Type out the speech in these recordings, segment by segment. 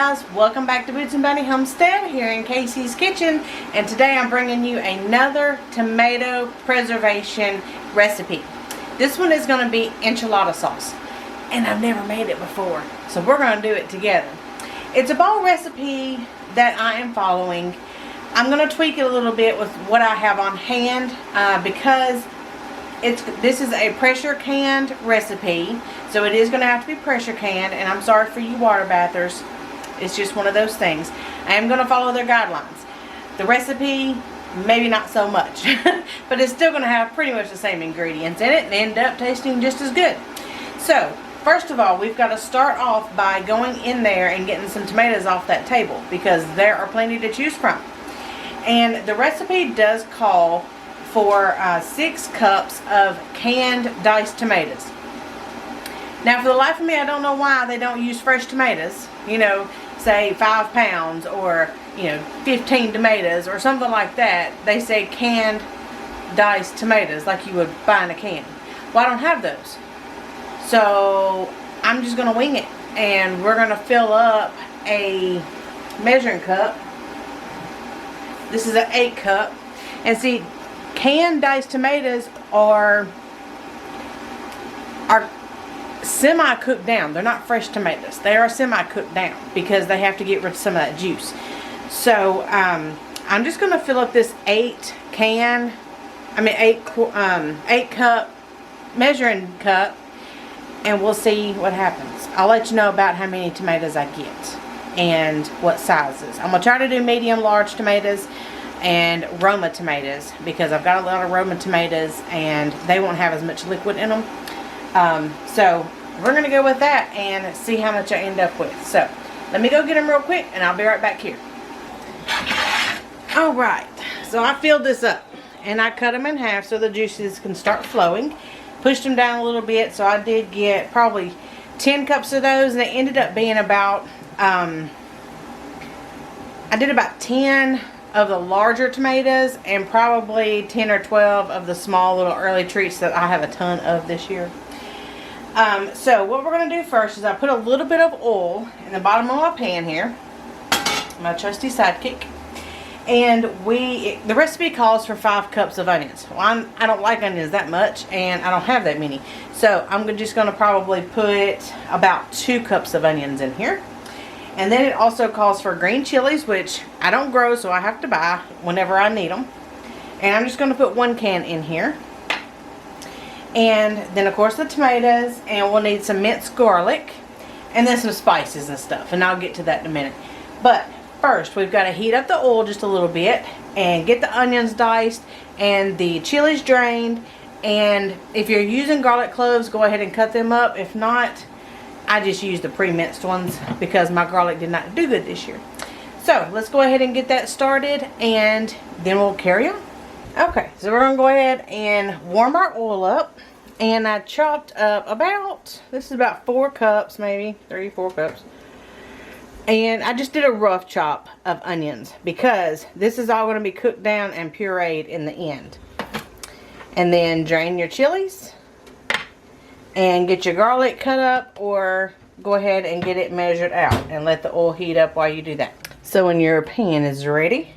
guys, welcome back to Boots and Bunny Homestead here in Casey's kitchen, and today I'm bringing you another tomato preservation recipe. This one is going to be enchilada sauce, and I've never made it before, so we're going to do it together. It's a bowl recipe that I am following. I'm going to tweak it a little bit with what I have on hand because this is a pressure canned recipe, so it is going to have to be pressure canned, and I'm sorry for you water bathers. It's just one of those things. I am going to follow their guidelines. The recipe, maybe not so much, but it's still going to have pretty much the same ingredients in it and end up tasting just as good. So, first of all, we've got to start off by going in there and getting some tomatoes off that table because there are plenty to choose from. And the recipe does call for 6 cups of canned diced tomatoes. Now, for the life of me, I don't know why they don't use fresh tomatoes. You know, say 5 pounds or, 15 tomatoes or something like that. They say canned diced tomatoes like you would buy in a can. Well, I don't have those. So, I'm just going to wing it. And we're going to fill up a measuring cup. This is an 8 cup. And see, canned diced tomatoes are semi-cooked down. They're not fresh tomatoes. They are semi-cooked down because they have to get rid of some of that juice. So I'm just going to fill up this 8 cup measuring cup, and we'll see what happens. I'll let you know about how many tomatoes I get and what sizes. I'm going to try to do medium large tomatoes and Roma tomatoes because I've got a lot of Roma tomatoes and they won't have as much liquid in them. So we're going to go with that and see how much I end up with. So let me go get them real quick and I'll be right back here. Alright, so I filled this up and I cut them in half so the juices can start flowing. Pushed them down a little bit, so I did get probably 10 cups of those, and they ended up being about, I did about 10 of the larger tomatoes and probably 10 or 12 of the small little early treats that I have a ton of this year. So what we're going to do first is I put a little bit of oil in the bottom of my pan here, my trusty sidekick, and the recipe calls for 5 cups of onions. Well, I don't like onions that much and I don't have that many, so I'm just going to probably put about 2 cups of onions in here. And then it also calls for green chilies, which I don't grow, so I have to buy whenever I need them. And I'm just going to put 1 can in here. And then, of course, the tomatoes. And we'll need some minced garlic. And then some spices and stuff. And I'll get to that in a minute. But first, we've got to heat up the oil just a little bit. And get the onions diced. And the chilies drained. And if you're using garlic cloves, go ahead and cut them up. If not, I just used the pre-minced ones because my garlic did not do good this year. So let's go ahead and get that started and then we'll carry on. Okay, so we're going to go ahead and warm our oil up. And I chopped up this is about 4 cups, maybe 3-4 cups. And I just did a rough chop of onions because this is all going to be cooked down and pureed in the end. And then drain your chilies. And get your garlic cut up, or go ahead and get it measured out and let the oil heat up while you do that. So when your pan is ready,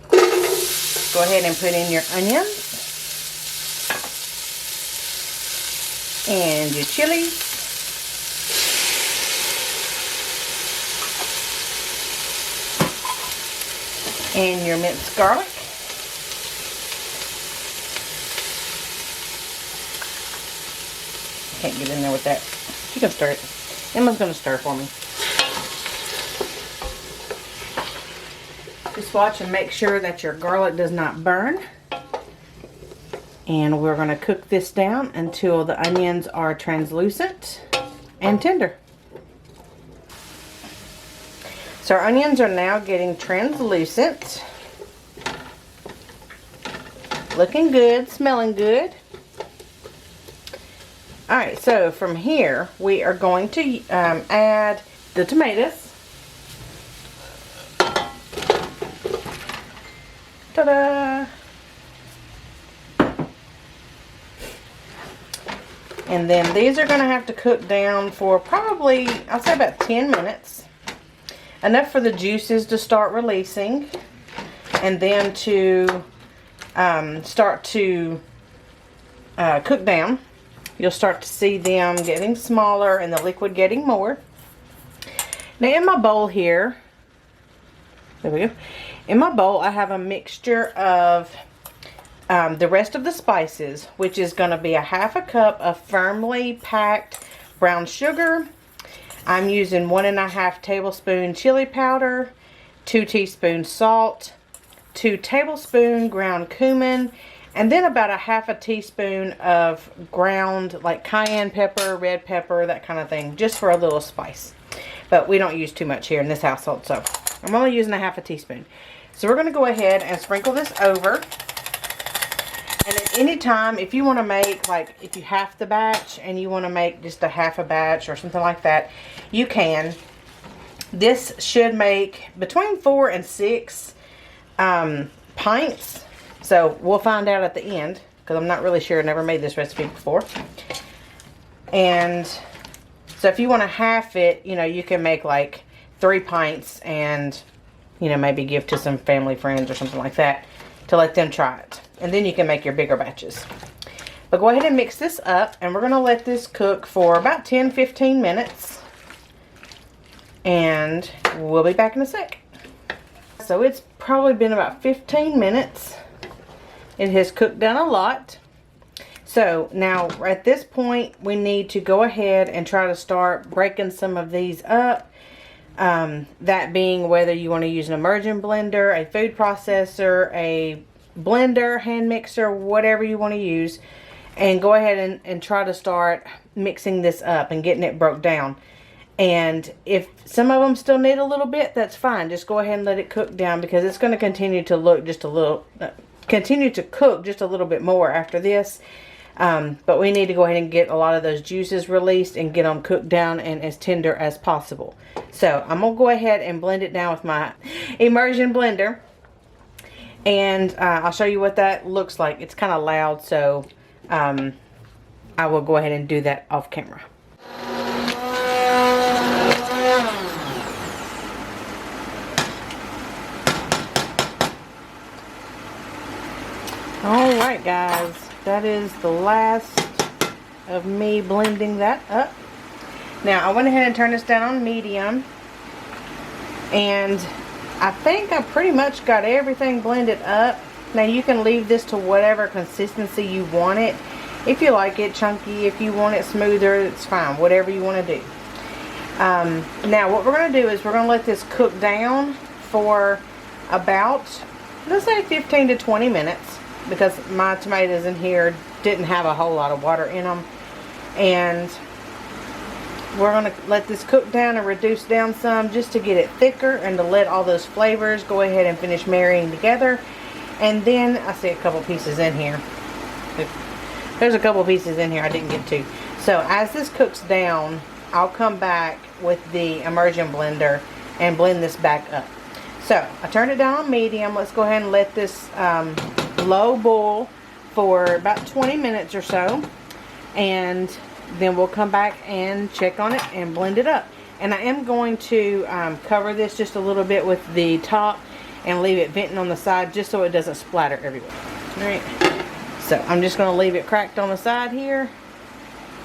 go ahead and put in your onions and your chilies and your minced garlic. Can't get in there with that. You can stir it. Emma's going to stir for me. Just watch and make sure that your garlic does not burn. And we're going to cook this down until the onions are translucent and tender. So our onions are now getting translucent. Looking good, smelling good. Alright, so from here we are going to add the tomatoes. Ta-da! And then these are going to have to cook down for probably, I'll say about 10 minutes. enough for the juices to start releasing, and then to start to cook down. You'll start to see them getting smaller and the liquid getting more. Now in my bowl here, there we go. In my bowl I have a mixture of the rest of the spices, which is going to be a 1/2 cup of firmly packed brown sugar. I'm using 1½ tablespoon chili powder, 2 teaspoons salt, 2 tablespoons ground cumin, and then about a 1/2 teaspoon of ground like cayenne pepper, red pepper, that kind of thing, just for a little spice. But we don't use too much here in this household, so I'm only using a 1/2 teaspoon. So we're going to go ahead and sprinkle this over. And at any time, if you want to make, like, if you half the batch and you want to make just a 1/2 batch or something like that, you can. This should make between 4 and 6 pints. So we'll find out at the end, because I'm not really sure. I never made this recipe before. And so if you want to half it, you know, you can make like 3 pints and, you know, maybe give to some family friends or something like that to let them try it. And then you can make your bigger batches. But go ahead and mix this up, and we're going to let this cook for about 10-15 minutes. And we'll be back in a sec. So it's probably been about 15 minutes. It has cooked down a lot. So now at this point we need to go ahead and try to start breaking some of these up. That being whether you want to use an immersion blender, a food processor, a blender, hand mixer, whatever you want to use, and go ahead and try to start mixing this up and getting it broke down. And if some of them still need a little bit, that's fine. Just go ahead and let it cook down, because it's going to continue to look just a little, continue to cook just a little bit more after this. But we need to go ahead and get a lot of those juices released and get them cooked down and as tender as possible. So I'm going to go ahead and blend it down with my immersion blender. And I'll show you what that looks like. It's kind of loud, so I will go ahead and do that off camera. Alright guys, that is the last of me blending that up. Now I went ahead and turned this down on medium, and I think I pretty much got everything blended up. Now you can leave this to whatever consistency you want it. If you like it chunky, if you want it smoother, it's fine. Whatever you want to do. Now what we're going to do is we're going to let this cook down for about, let's say 15 to 20 minutes. Because my tomatoes in here didn't have a whole lot of water in them. And we're going to let this cook down and reduce down some just to get it thicker and to let all those flavors go ahead and finish marrying together. And then I see a couple pieces in here. There's a couple pieces in here I didn't get to. So as this cooks down, I'll come back with the immersion blender and blend this back up. So I turned it down on medium. Let's go ahead and let this low boil for about 20 minutes or so, and then we'll come back and check on it and blend it up. And I am going to cover this just a little bit with the top and leave it venting on the side just so it doesn't splatter everywhere. Alright, so I'm just going to leave it cracked on the side here,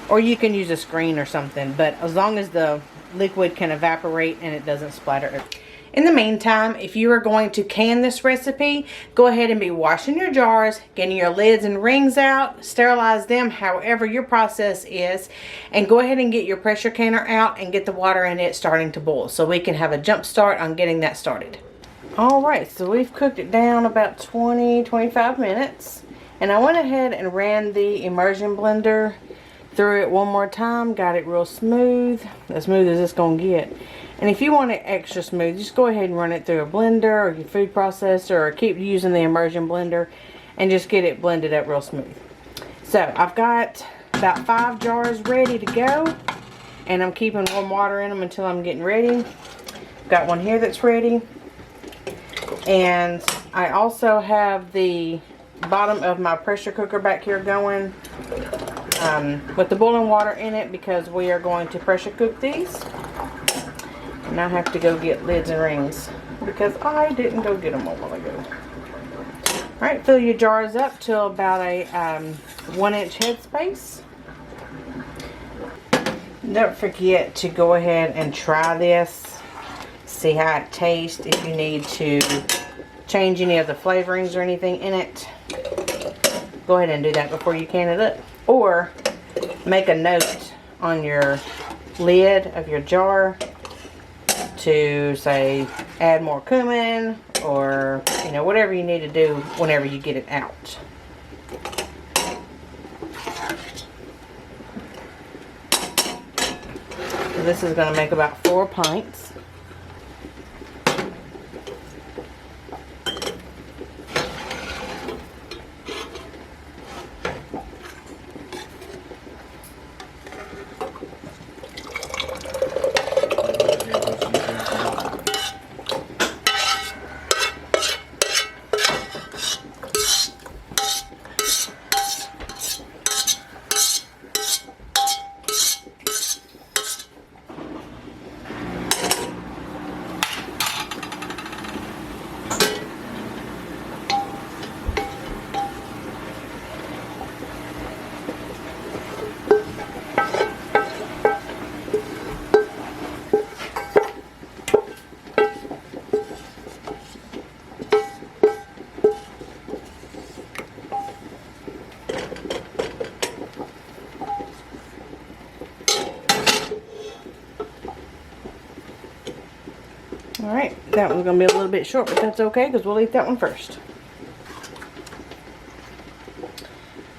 or you can use a screen or something, but as long as the liquid can evaporate and it doesn't splatter everywhere. In the meantime, if you are going to can this recipe, go ahead and be washing your jars, getting your lids and rings out, sterilize them however your process is, and go ahead and get your pressure canner out and get the water in it starting to boil so we can have a jump start on getting that started. Alright, so we've cooked it down about 20-25 minutes, and I went ahead and ran the immersion blender through it one more time, got it real smooth as it's going to get. And if you want it extra smooth, just go ahead and run it through a blender or your food processor, or keep using the immersion blender and just get it blended up real smooth. So I've got about 5 jars ready to go, and I'm keeping warm water in them until I'm getting ready. Got one here that's ready, and I also have the bottom of my pressure cooker back here going with the boiling water in it, because we are going to pressure cook these. And I have to go get lids and rings because I didn't go get them a while ago. Alright, fill your jars up to about a 1-inch headspace. Don't forget to go ahead and try this. See how it tastes. If you need to change any of the flavorings or anything in it, go ahead and do that before you can it up. Or make a note on your lid of your jar to say add more cumin, or you know, whatever you need to do whenever you get it out. So this is going to make about 4 pints. Alright, that one's going to be a little bit short, but that's okay because we'll eat that one first.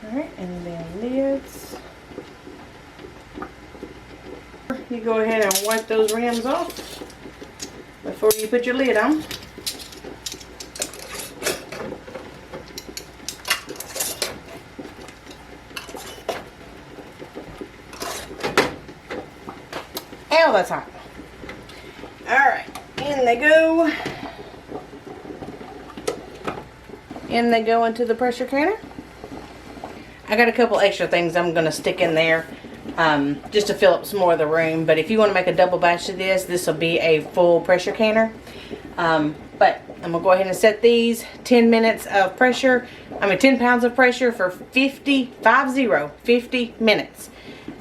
Alright, and then lids. You go ahead and wipe those rims off before you put your lid on. Ow, that's hot. Alright. In they go. In they go into the pressure canner. I got a couple extra things I'm going to stick in there just to fill up some more of the room. But if you want to make a double batch of this, this will be a full pressure canner. But I'm going to go ahead and set these 10 minutes of pressure. 10 pounds of pressure for 50 minutes.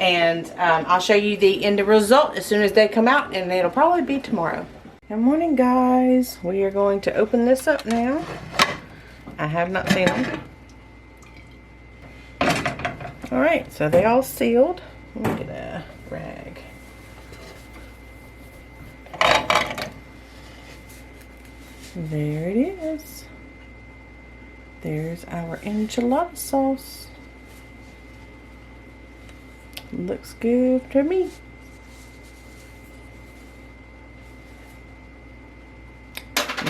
And I'll show you the end result as soon as they come out, and it'll probably be tomorrow. Good morning, guys. We are going to open this up now. I have not seen them. Alright, so they all sealed. Let me get a rag. There it is. There's our enchilada sauce. Looks good to me.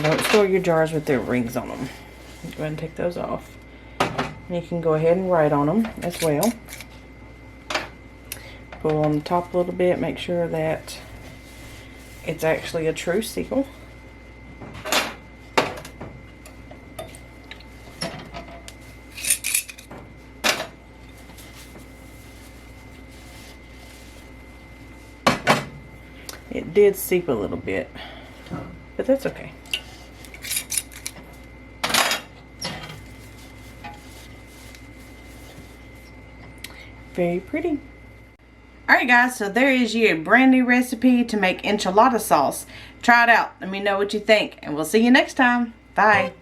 Don't store your jars with their rings on them. Go ahead and take those off. And you can go ahead and write on them as well. Pull on the top a little bit, make sure that it's actually a true seal. It did seep a little bit, but that's okay. Very pretty. Alright guys, so there is your brand new recipe to make enchilada sauce. Try it out. Let me know what you think, and we'll see you next time. Bye.